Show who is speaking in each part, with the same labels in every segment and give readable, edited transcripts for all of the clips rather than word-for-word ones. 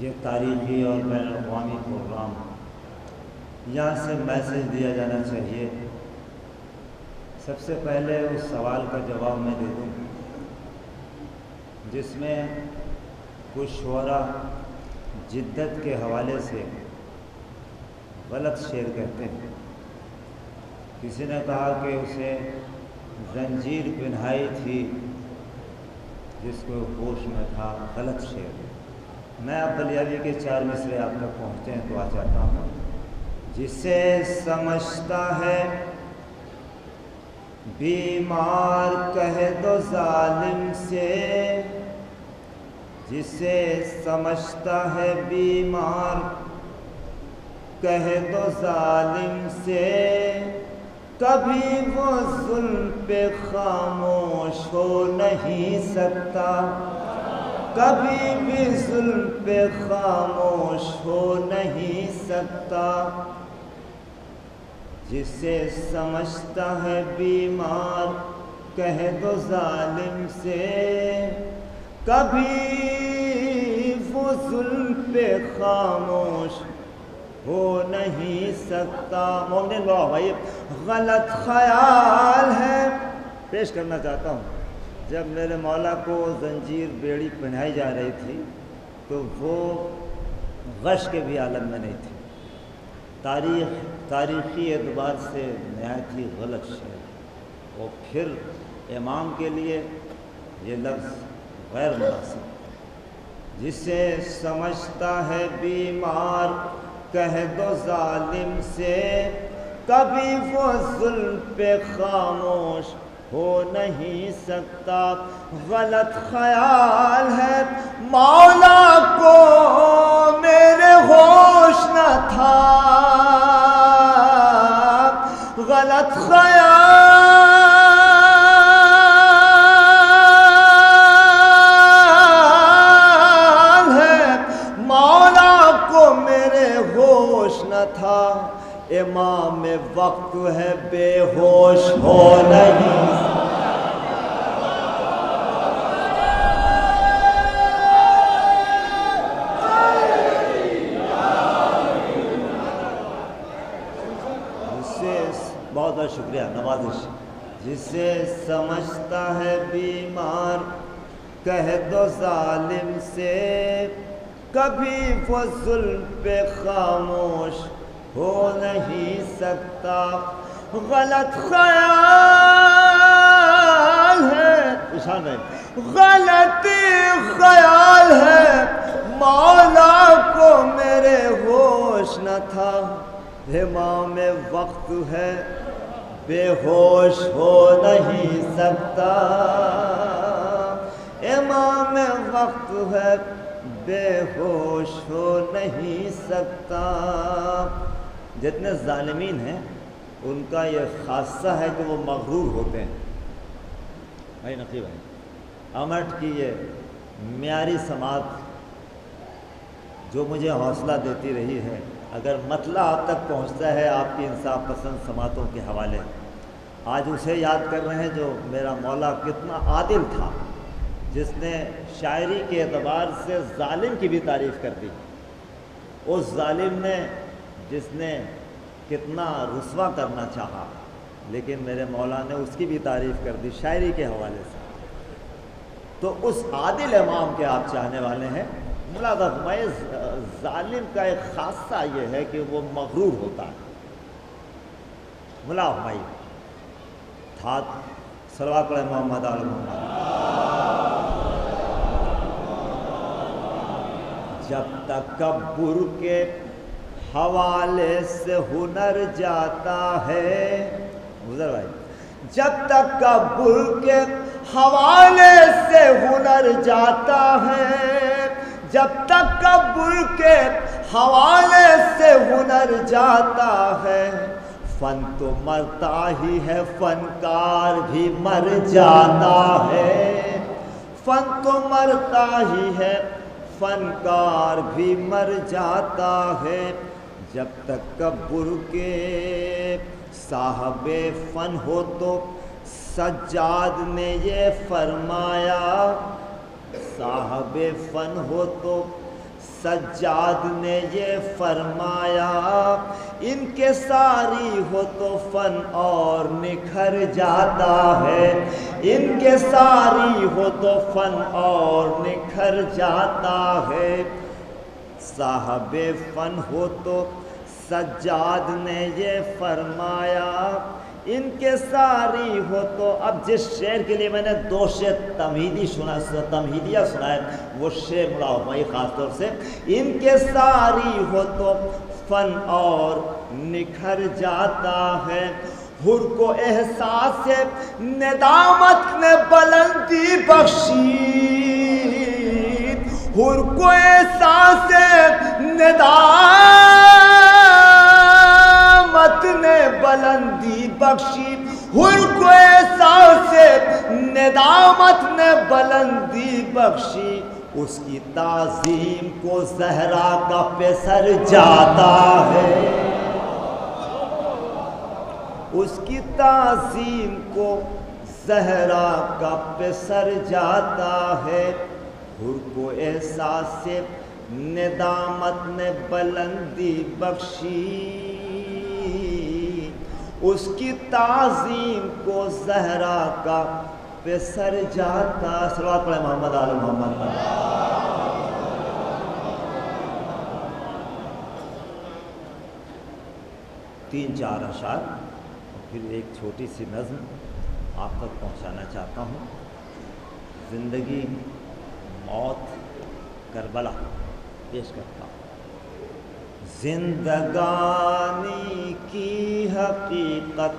Speaker 1: یہ تاریخی اور بین الاقوامی پروگرام، یہاں سے میسج دیا جانا چاہیے۔ سب سے پہلے اس سوال کا جواب میں دے دوں جس میں کچھ شعراء جدت کے حوالے سے غلط شعر کہتے ہیں۔ کسی نے کہا کہ اسے زنجیر پہنائی تھی جس کو ہوش میں تھا، غلط شعر۔ میں اب بلیاوی کے 4 مصرے آپ تک پہنچتے ہیں تو آ چاہتا ہوں۔ جسے سمجھتا ہے بیمار کہہ دو ظالم سے، جسے سمجھتا ہے بیمار کہہ دو ظالم سے، کبھی وہ ظلم پہ خاموش ہو نہیں سکتا، کبھی بھی ظلم پہ خاموش ہو نہیں سکتا۔ جسے سمجھتا ہے بیمار کہہ دو ظالم سے، کبھی وہ ظلم پہ خاموش ہو نہیں سکتا۔ مومن لو بھائی، غلط خیال ہے، پیش کرنا چاہتا ہوں۔ جب میرے مولا کو زنجیر بیڑی پہنائی جا رہی تھی تو وہ غش کے بھی عالم میں نہیں تھی۔ تاریخی اعتبار سے نہایت ہی غلط شعر، اور پھر امام کے لیے یہ لفظ غیر مناسب۔ جسے سمجھتا ہے بیمار کہہ دو ظالم سے، کبھی وہ ظلم پہ خاموش ہو نہیں سکتا۔ غلط خیال ہے مولا کو میرے ہوش نہ تھا، غلط خیال ہے مولا کو میرے ہوش نہ تھا، امام وقت ہے بے ہوش ہو نہیں۔ بہت بہت شکریہ، نوازش۔ جسے سمجھتا ہے بیمار کہہ دو ظالم سے، کبھی وہ ظلم پہ خاموش ہو نہیں سکتا۔ غلط خیال ہے، غلط خیال ہے مولا کو میرے ہوش نہ تھا، امام وقت ہے بے ہوش ہو نہیں سکتا، امام وقت ہے بے ہوش ہو نہیں سکتا۔ جتنے ظالمین ہیں ان کا یہ خاصہ ہے کہ وہ مغرور ہوتے ہیں۔ بھائی نقی بھائی، امٹ کی یہ معیاری سماعت جو مجھے حوصلہ دیتی رہی ہے، اگر مطلع آپ تک پہنچتا ہے آپ کی انصاف پسند سماعتوں کے حوالے، آج اسے یاد کر رہے ہیں جو میرا مولا کتنا عادل تھا، جس نے شاعری کے اعتبار سے ظالم کی بھی تعریف کر دی۔ اس ظالم نے جس نے کتنا رسوا کرنا چاہا، لیکن میرے مولا نے اس کی بھی تعریف کر دی شاعری کے حوالے سے۔ تو اس عادل امام کے آپ چاہنے والے ہیں۔ ملازہ فرمائے، ظالم کا ایک خاصہ یہ ہے کہ وہ مغرور ہوتا ہے۔ ملا فرمائیے تھا صلوات پڑھے محمد آل محمد۔ جب تکبر کے حوالے سے ہنر جاتا ہے، گزر بھائی، جب تکبر کے حوالے سے ہنر جاتا ہے، جب تکبر کے حوالے سے ہنر جاتا ہے، فن تو مرتا ہی ہے فنکار بھی مر جاتا ہے، فن تو مرتا ہی ہے فنکار بھی مر جاتا ہے۔ جب تکبر کے صاحب فن ہو تو سجاد نے یہ فرمایا، صاحب فن ہو تو سجاد نے یہ فرمایا ان کے ساری ہو تو فن اور نکھر جاتا ہے، ان کے ساری ہو تو فن اور نکھر جاتا ہے، صاحب فن ہو تو سجاد نے یہ فرمایا ان کے ساری ہو تو۔ اب جس شعر کے لیے میں نے دو شعر تمہیدیہ سنائے وہ شعر ملاؤ بھائی خاص طور سے، ان کے ساری ہو تو فن اور نکھر جاتا ہے، حر کو احساس ندامت نے بلندی بخشی، حر کو احساس ندامت نے بلندی بخشی، حر کو احساس ندامت نے بلندی بخشی، اس کی تعظیم کو زہرا کا پسر جاتا ہے، اس کی تعظیم کو زہرا کا پسر جاتا ہے، حر کو احساس ندامت نے بلندی بخشی، اس کی تعظیم کو زہرا کا پسر جاتا۔ صلوات پڑھیں محمد آل محمد۔ 3-4 اشعار پھر ایک چھوٹی سی نظم آپ تک پہنچانا چاہتا ہوں۔ زندگی، موت، کربلا پیش کرتا ہوں۔ زندگانی کی حقیقت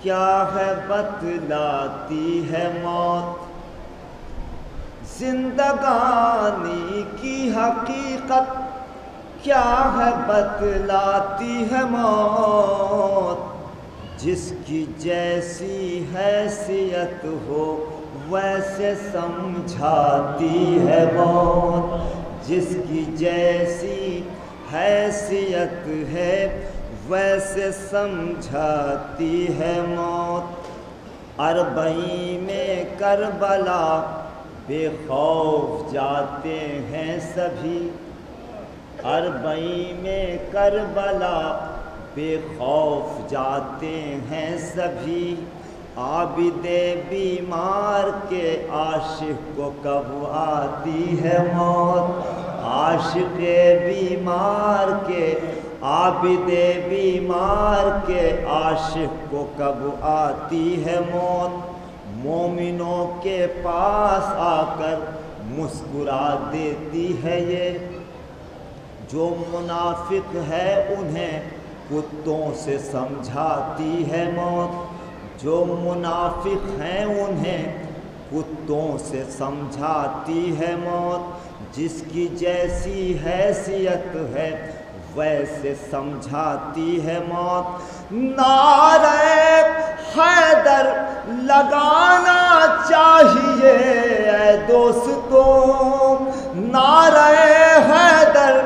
Speaker 1: کیا ہے بتلاتی ہے موت، زندگانی کی حقیقت کیا ہے بتلاتی ہے موت، جس کی جیسی حیثیت ہو ویسے سمجھاتی ہے موت، جس کی جیسی حیثیت ہے ویسے سمجھاتی ہے موت، اربعین میں کربلا بے خوف جاتے ہیں سبھی، اربعین میں کربلا بے خوف جاتے ہیں سبھی، عابد بیمار کے عاشق کو کب آتی ہے موت، عاشق بیمار کے، عابد بیمار کے عاشق کو کب آتی ہے موت، مومنوں کے پاس آ کر مسکرا دیتی ہے یہ، جو منافق ہے انہیں کتوں سے سمجھاتی ہے موت، جو منافق ہیں انہیں کتوں سے سمجھاتی ہے موت، جس کی جیسی حیثیت ہے ویسے سمجھاتی ہے موت، نعرہ حیدر لگانا چاہیے اے دوستو، نعرہ حیدر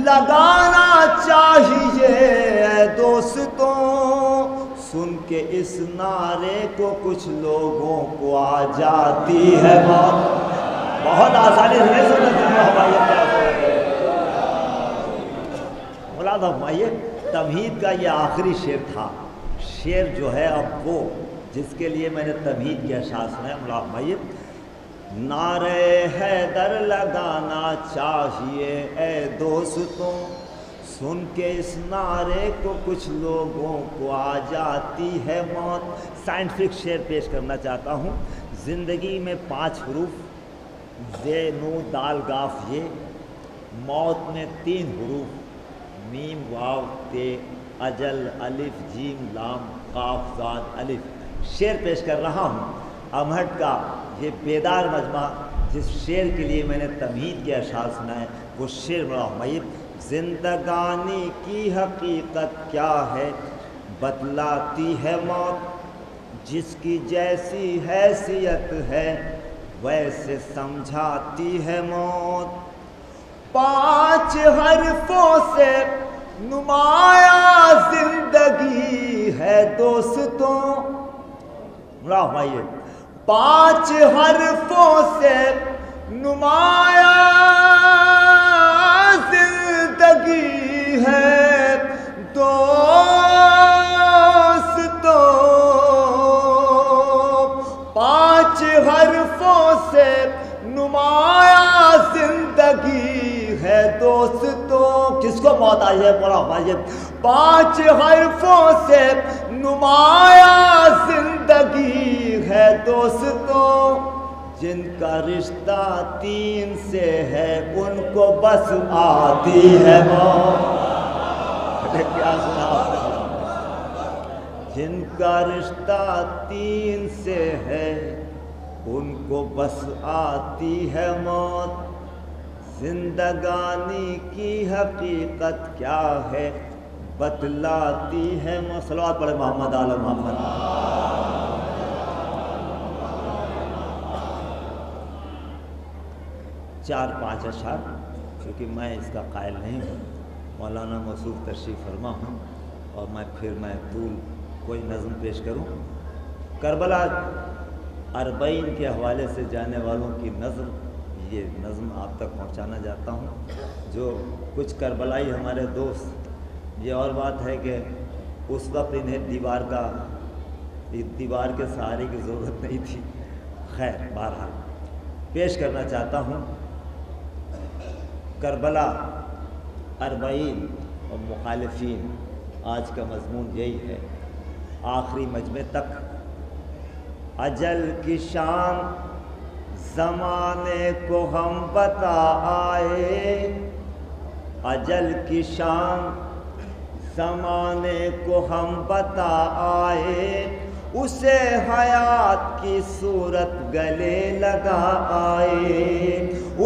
Speaker 1: لگانا چاہیے اے دوستو، سن کے اس نعرے کو کچھ لوگوں کو آ جاتی ہے موت۔ بہت آسانی سے ملازم فرمائیے، تمہید کا یہ آخری شعر تھا۔ شعر جو ہے اب وہ جس کے لیے میں نے تمہید کی اشعار سنائے، ملازم فرمائیے، نعرہ حیدر لگانا چاہیے اے دوستوں، سن کے اس نعرے کو کچھ لوگوں کو آ جاتی ہے موت۔ سائنٹیفک شعر پیش کرنا چاہتا ہوں۔ زندگی میں 5 حروف زے، نون، دال، گاف یہ، موت میں 3 حروف میم، واو، تے، اجل، الف، جیم، لام، قاف، ذات، الف۔ شعر پیش کر رہا ہوں امہٹ کا یہ بیدار مجمع، جس شعر کے لیے میں نے تمہید کے اشعار سنائے وہ شعر بڑا ہمائب۔ زندگانی کی حقیقت کیا ہے بتلاتی ہے موت، جس کی جیسی حیثیت ہے ویسے سمجھاتی ہے موت، 5 حرفوں سے نمایاں زندگی ہے دوستوں، ملا بھائیے، 5 حرفوں سے نمایاں زندگی ہے دوستوں. کس کو موت آئی ہے؟ بڑا بھائی 5 حرفوں سے نمایاں زندگی ہے دوستوں. جن کا رشتہ 3 سے ہے ان کو بس آتی ہے موت. کیا سنا آپ نے؟ جن کا رشتہ 3 سے ہے ان کو بس آتی ہے موت. زندگانی کی حقیقت کیا ہے بتلاتی ہے موت. صلوات پڑھے محمد آل محمد. چار 5 اشعار، کیونکہ میں اس کا قائل نہیں ہوں. مولانا موصوف تشریف فرما ہوں اور میں طول کوئی نظم پیش کروں. کربلا 40 کے حوالے سے جانے والوں کی نظم، یہ نظم آپ تک پہنچانا چاہتا ہوں. جو کچھ کربلائی ہمارے دوست، یہ اور بات ہے کہ اس وقت انہیں دیوار کے سہارے کی ضرورت نہیں تھی. خیر بہرحال پیش کرنا چاہتا ہوں. کربلا 40 اور مخالفین، آج کا مضمون یہی ہے آخری مجمع تک. اجل کی شان زمانے کو ہم بتا آئے. اجل کی شان زمانے کو ہم بتا آئے. اسے حیات کی صورت گلے لگا آئے.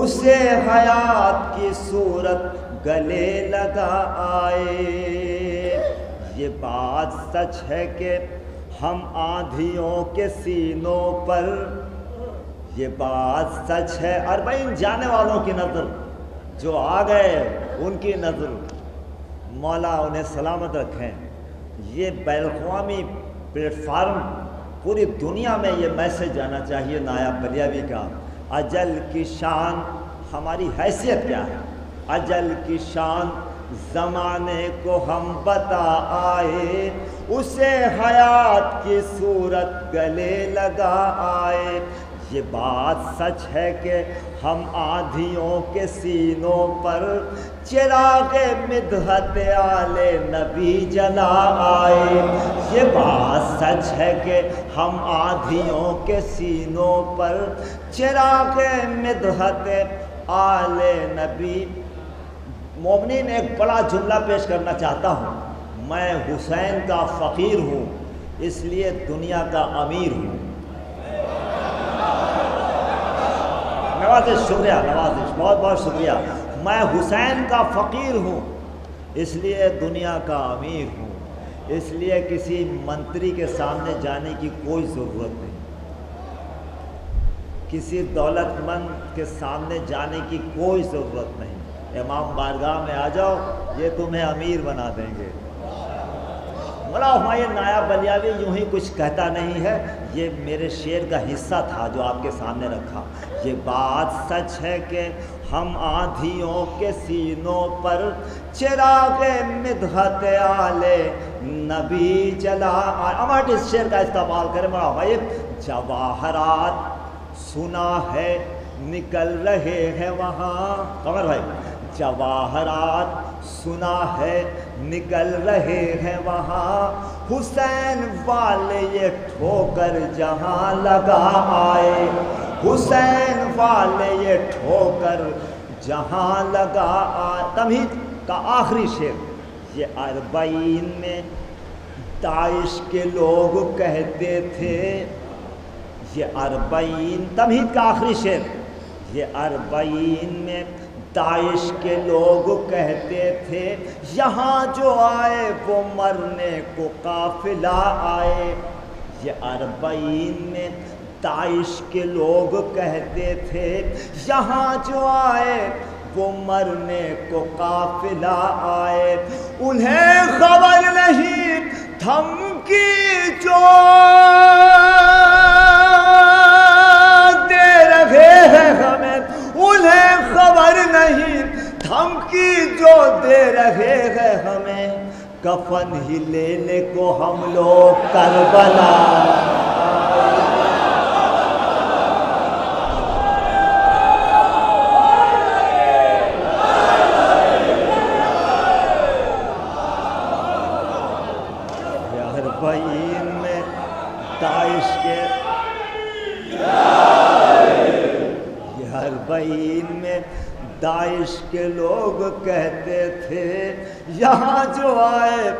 Speaker 1: اسے حیات کی صورت گلے لگا آئے. یہ بات سچ ہے کہ ہم آندھیوں کے سینوں پر، یہ بات سچ ہے 40 جانے والوں کی نظر جو آ گئے ان کی نظر مولا انہیں سلامت رکھیں. یہ بین الاقوامی پلیٹ فارم پوری دنیا میں یہ میسج جانا چاہیے نایاب بلیاوی کا. اجل کی شان، ہماری حیثیت کیا ہے؟ اجل کی شان زمانے کو ہم بتا آئے. اسے حیات کی صورت گلے لگا آئے. یہ بات سچ ہے کہ ہم آندھیوں کے سینوں پر چراغ مدحت آل نبی جلا آئے. یہ بات سچ ہے کہ ہم آندھیوں کے سینوں پر چراغ مدحت آل نبی. مومنین ایک بڑا جملہ پیش کرنا چاہتا ہوں. میں حسین کا فقیر ہوں اس لیے دنیا کا امیر ہوں. نوازش، شکریہ نوازش، بہت بہت شکریہ. میں حسین کا فقیر ہوں اس لیے دنیا کا امیر ہوں. اس لیے کسی منتری کے سامنے جانے کی کوئی ضرورت نہیں. کسی دولت مند کے سامنے جانے کی کوئی ضرورت نہیں. امام بارگاہ میں آ جاؤ، یہ تمہیں امیر بنا دیں گے. مولا ہمایوں نایاب بلیاوی یوں ہی کچھ کہتا نہیں ہے، یہ میرے شعر کا حصہ تھا جو آپ کے سامنے رکھا. یہ بات سچ ہے کہ ہم آندھیوں کے سینوں پر چراغ مدحت آل نبی جلا آئے. ہمارے اس شعر کا استعمال کریں مولا بھائی. جواہرات سنا ہے نکل رہے ہیں وہاں. قمر بھائی، جواہرات سنا ہے نکل رہے ہیں وہاں. حسین والے یہ ٹھوکر جہاں لگا آئے. حسین والے یہ ٹھوکر جہاں لگا آئے. تمہید کا آخری شعر، یہ 40 میں داعش کے لوگ کہتے تھے. یہ 40 تمہید کا آخری شعر، یہ 40 میں داعش کے لوگ کہتے تھے یہاں جو آئے وہ مرنے کو قافلہ آئے. یہ 40 میں داعش کے لوگ کہتے تھے یہاں جو آئے وہ مرنے کو قافلہ آئے. انہیں خبر نہیں دھمکی جو دے رہے ہیں ہمیں. انہیں خبر نہیں دھمکی جو دے رہے ہیں ہمیں. کفن ہی لینے کو ہم لوگ کربلا. میں داعش کے لوگ کہتے تھے یہاں جو آئے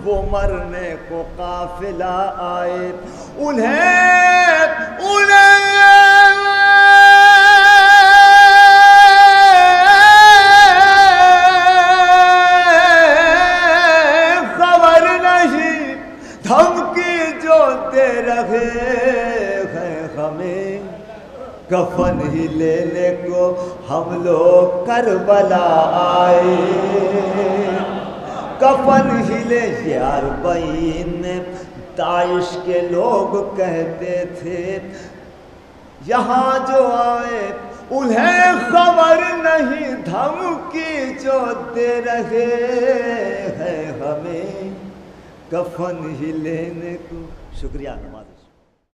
Speaker 1: وہ مرنے کو قافلہ آئے. خبر نہیں دھمکی جو دے رہے ہیں ہمیں, کفن ہی لینے کو ہم لوگ کربلا آئے. کفن ہی لے یار بین داعش کے لوگ کہتے تھے یہاں جو آئے انہیں خبر نہیں دھمکی جو دے رہے ہیں ہمیں, کفن ہی لینے کو. شکریہ. نماز